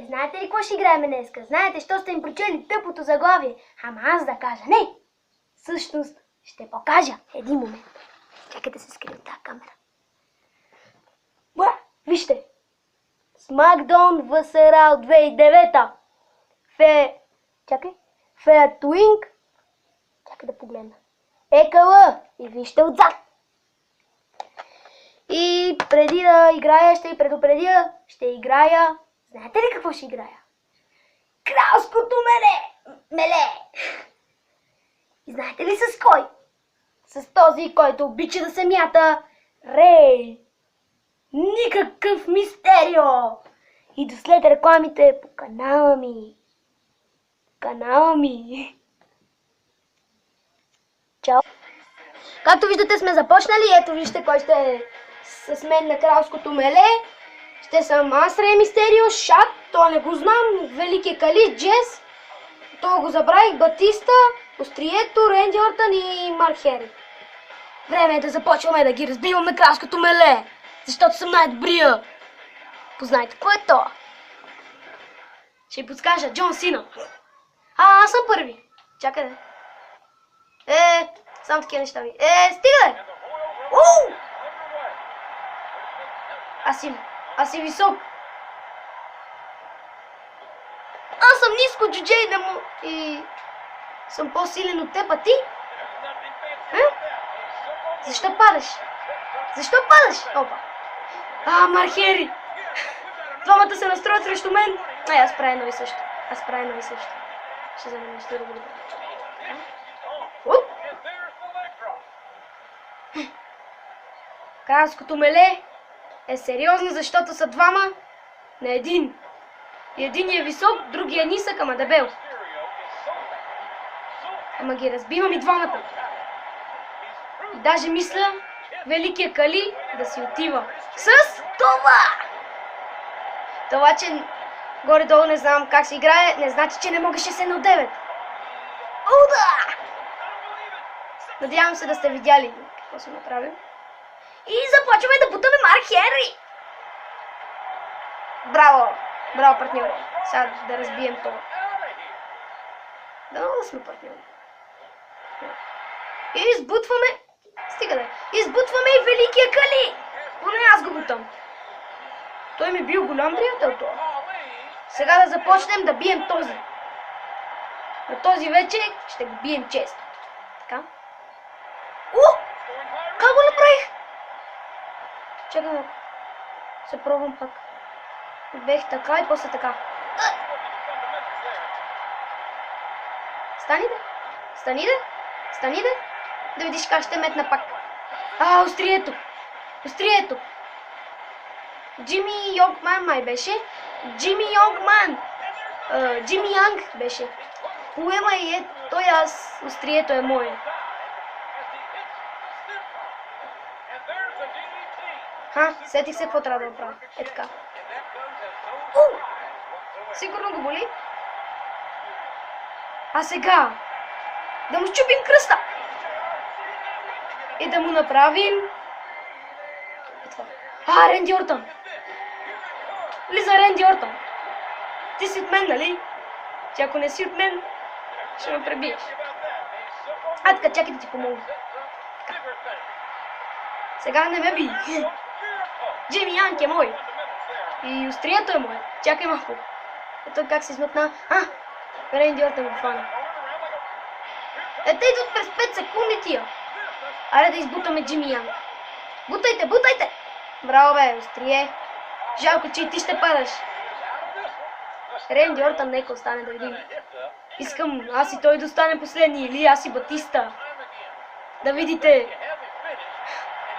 знаете ли какво ще играем днеска? Знаете, що сте им прочели тъпото заглавие? Ама аз да кажа, не! Всъщност, ще покажа един момент. Чакайте се скрия тази камера. Вижте! Смакдаун ВСРА от 2009-та. Феатуинг. Чакай да погледна. ЕКЛ. И вижте отзад. И преди да играя, ще ви предупредя, ще играя... Знаете ли какво ще играя? Кралското меле! И знаете ли с кой? С този, който обича да се мята. Рей! Никакъв мистерио! И до след рекламите по канала ми. Чао! Както виждате, сме започнали. Ето вижте кой ще е с мен на кралското меле. Ще съм аз, Рей Мистерио, Шат, то не го знам, Великия Кали, Джес, то го забравих, Батиста, Острието, Ренди Ортън и Марк Хери. Време е да започваме да ги разбиваме кралското меле, защото съм най-добрия. Познайте, кой е това? Ще ви подскажа, Джон Сина. Аз съм първи. Чакай да. Само такива неща ми. Стига! Аз си висок. Аз съм ниско, джуджей, и съм по-силен от теб, а ти? Защо падаш? Опа. Мархери! Двамата се настроят срещу мен. Аз правя едно и също. Ще вземем нещо друго. Кралското меле е сериозно, защото са двама на един. И един е висок, другия е нисък, ама дебел. Ама ги разбивам и двамата. И даже мисля Великия Кали да си отива. С това! Това, че горе-долу не знам как се играе, не значи, че не мога 60 на 9. Уда! Надявам се да сте видяли какво съм направил. И започваме да бутаме Марк Хери! Браво, партньори! Сега да разбием това. Дано да сме партньори. И избутваме... Стига да. Избутваме и Великия Кали! Поне аз го бутам. Той ми бил голям приятел това. Сега да започнем да бием този. На този вече ще го бием често. Така. Как го направих? Чакай малко. Се пробвам пак. Бех така и после така. Стани да. Да видиш как ще метна пак. Острието. Джими Йонгман май беше. Джими Янг беше. Поема и той аз. Острието е мое. Сетих се какво трябва да направя. Е така. Сигурно го боли. А сега да му щупим кръста. И да му направим... Ренди Ортън. Влиза Ренди Ортън. Ти си от мен, нали? Че ако не си от мен, ще ме пребиеш. Така, чакай да ти помогна. Сега не ме би. Джими Янг е мой. И острието е мое. Чакай малко. Ето как се измъкна. Ренди Ортън го фана. Те идват през 5 секунди тия. Аре да избутаме Джими Янг. Бутайте! Браво бе, острие. Жалко, че и ти ще падаш. Ренди Ортън нека остане да видим. Искам аз и той да остане последни, или аз и Батиста. Да видите.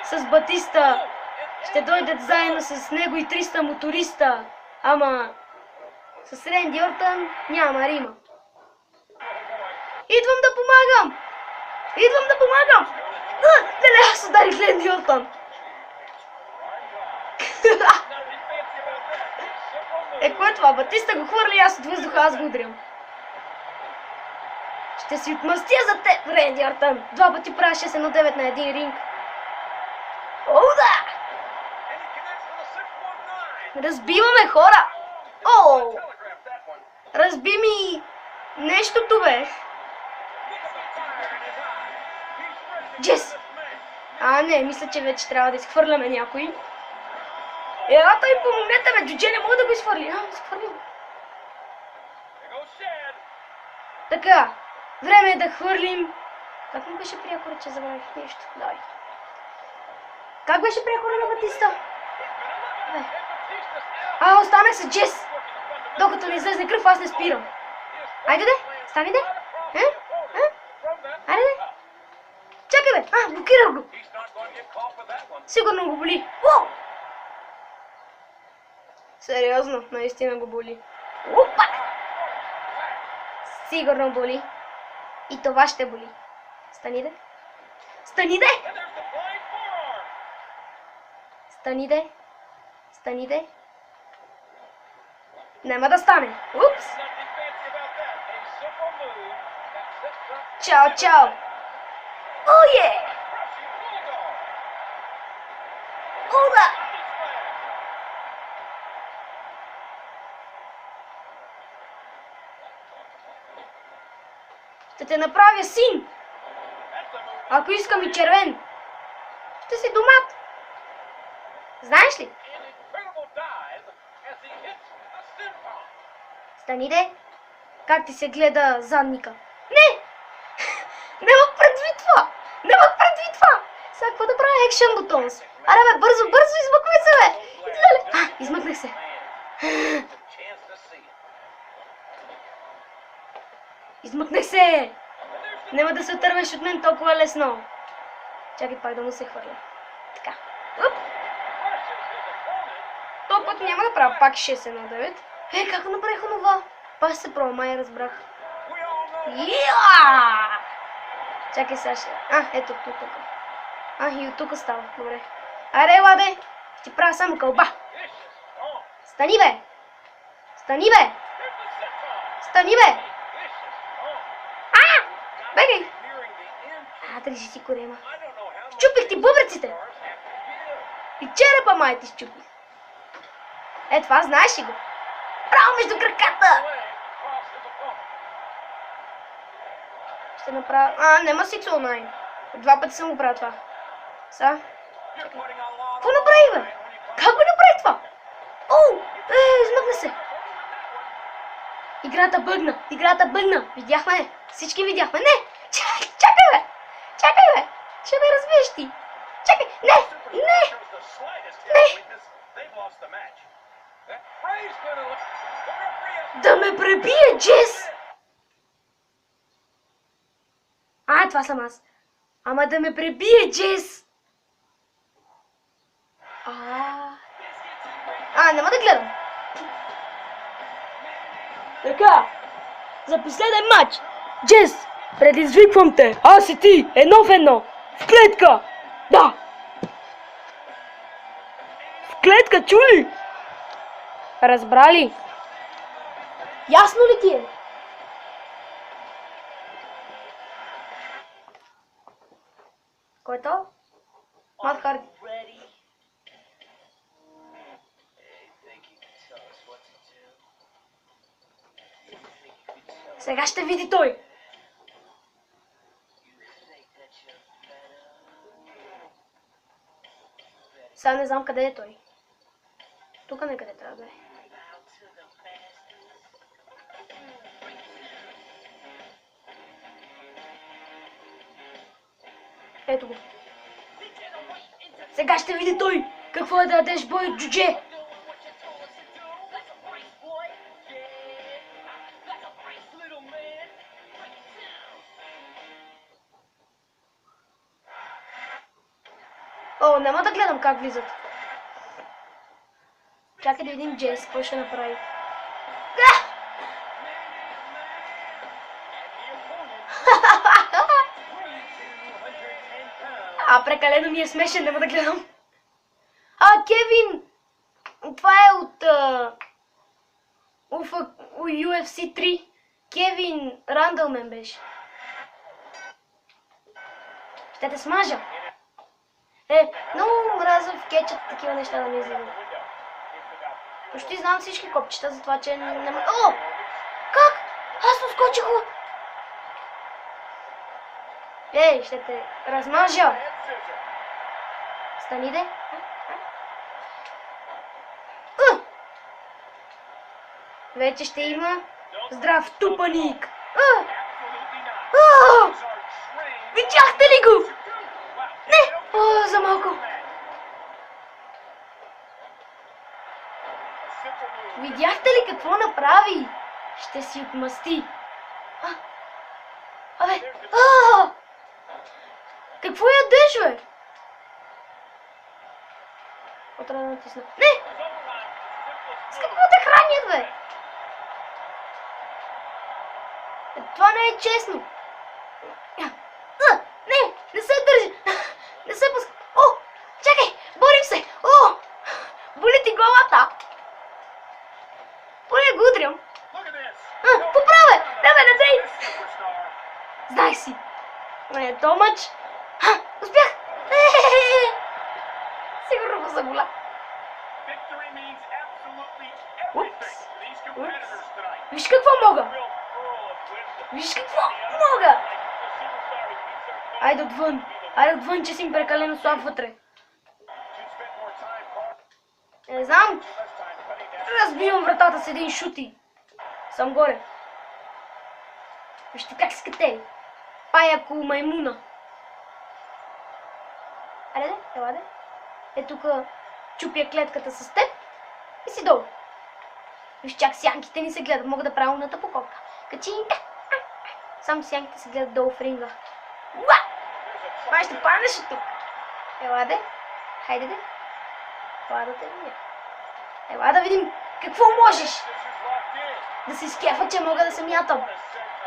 С Батиста ще дойдат заедно с него и 300 моториста. Ама с Ренди Ортън няма рима. Идвам да помагам! Леле, аз ударих Ренди Ортън. Кое е това? Батиста го хвърли, аз от въздуха, аз го удрям. Ще си отмъстя за теб, Ренди Ортън. 2 пъти правя 6 на 9 на един ринг. Да! Разбиваме хора! Разби ми нещото, бе. Джес! А, не, мисля, че вече трябва да изхвърляме някой. Елата и помогнете, бе, Джудже не мога да го изхвърли. Изхвърлим. Така, време е да хвърлим. Как му беше прякора, че забравих нещо? Давай. Как беше прякора на Батиста? Останах с Джес. Докато не излезне кръв, аз не спирам. Айде де, стани де. Айде де. Чакай бе, блокирах го. Сигурно го боли. Сериозно, наистина го боли. Опа! Сигурно боли. И това ще боли. Стани де. Стани де! Стани де. Стани де. Няма да стане. Упс! Чао, чао! Оє! Уда! Ще те направя син! Ако искам и червен, ще си домат. Знаеш ли? Стани де, как ти се гледа задника. Не! Нямах предвид това! Нямах предвид това! Сега какво да правя? Action buttons. Аре бе, бързо, бързо, измъквай се бе! Измъкнах се. Измъкнах се! Няма да се отървеш от мен толкова лесно. Чакай пак да му се хвърля. Така. Оп! Този път няма да правя пак 6-1-9. Как направих онова? Пак се пробва, май разбрах. Чакай сега ще... Ето тук. И от тук става. Добре. Аре, ладе! Ще правя само кълба. Стани бе! Стани бе! Стани бе! Бегай! Държи си корема. Щупих ти бъбреците! И черепа май ти щупих. Това знаеш ли го? Право между краката! Ще направя... Нема 609. 2 пъти съм го правил това. Са? Какво направи, бе? Как го направи това? Измъкна се. Играта бъгна. Видяхме. Всички видяхме. Не! Чакай, бе! Чакай, бе! Ще ме разбиеш ти. Чакай! Не! Да ме пребие, Джес! Това съм аз. Ама да ме пребие, Джес! Няма да гледам. Така, за последен матч. Джес, предизвиквам те. Аз и ти, 1 в 1. В клетка. Да. В клетка, чули? Разбрали? Ясно ли ти е? Кой е то? Мат Харди. Сега ще види той. Сега не знам къде е той. Тук некъде трябва да е. Ето го. Сега ще види той. Какво е да дадеш бой от Джудже. Няма да гледам как влизат. Чакай да видим Джес, какво ще направи. Прекалено ми е смешен, няма да гледам. Кевин! Това е от UFC 3. Кевин Рандълмен беше. Ще те смажа. Много мразя в кетчът такива неща да ми излизат. Почти знам всички копчета, затова че няма... Как? Аз ускочих. Ей, ще те размажа. Стани де. Вече ще има здрав тупаник. Видяхте ли го? Не! О, за малко. Видяхте ли какво направи? Ще си отмъсти. Абе! Какво ядеш, бе? Трябва да натисна. Не! С какво те хранят, бе? Това не е честно. Не! Не се държи! Не се пуска! О! Чакай! Борим се! О! Боли ти главата! Поне го удрям. Поправя! Не дей! Знаех си! Не, Томач! Успях! Сигурно го заболя. Упс! Виж какво мога! Виж какво мога! Айде отвън! Айде отвън, че си им прекалено слаб вътре. Не знам. Разбивам вратата с един шути. Съм горе. Вижте как скате. Паяко маймуна. Айде, ела де. Е тук чупя клетката с теб и си долу. Виж чак сянките ни се гледат. Мога да правя умната покопка. Качинка. Само сянките се гледат долу в ринга. Май ще паднеш от тук. Ела де. Хайде де. Това да те видя. Ела да видим какво можеш. Да се изкефа, че мога да се мятам.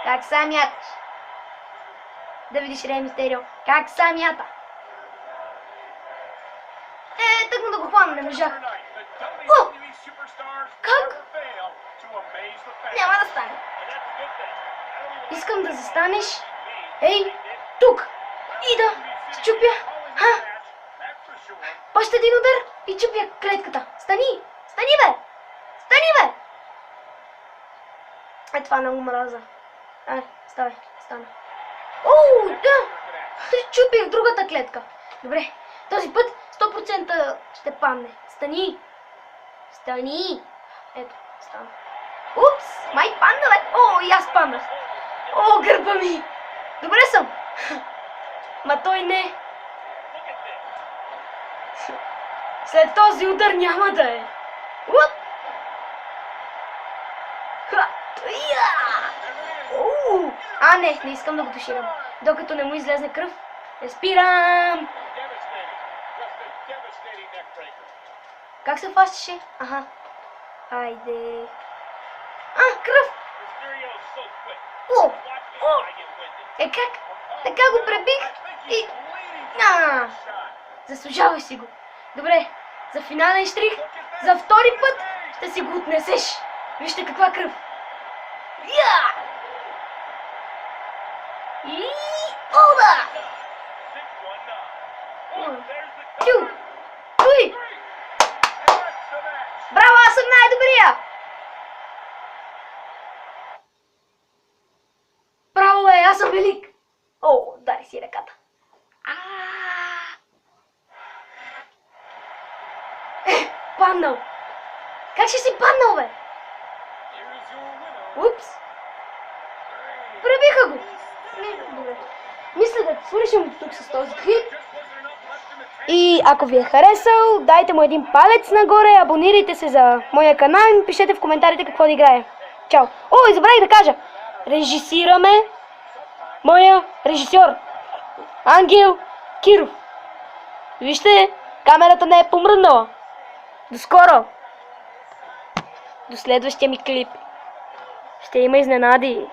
Как се мяташ? Да видиш Рей Мистерио. Как се мята? Тъкмо да го хвана, не можах. О! Как? Няма да стане. Искам да застанеш. Ей, тук. И да щупя. Още един удар и чупя клетката. Стани! Стани, бе! Стани, бе! Това много мраза. Ставай, стана. Оу, да! Чупих другата клетка. Добре, този път 100% ще падне. Стани! Стани! Ето, стана. Упс, май падна, бе! О, и аз паднах. О, гърба ми! Добре съм! Ма той не. След този удар няма да е. Уп! Не искам да го туширам. Докато не му излезне кръв, не спирам! Как се фащаше? Аха. Айде. Кръв! Как? Така го пребих и... Заслужавай си го. Добре, за финален штрих, за втори път ще си го отнесеш. Вижте каква кръв. И... Ода! Туй! Браво, аз съм най-добрия! Браво, бе, аз съм велик! О, дай си ръката. Паднал! Как ще си паднал, бе? Упс! Пребиха го! Добре. Мисля да свършим тук с този клип. И ако ви е харесал, дайте му един палец нагоре, абонирайте се за моя канал и пишете в коментарите какво да играе. Чао! О, и забравих да кажа! Режисираме моя режисьор Ангел Киров. Вижте, камерата не е помръднала. До скоро! До следващия ми клип. Ще има изненади.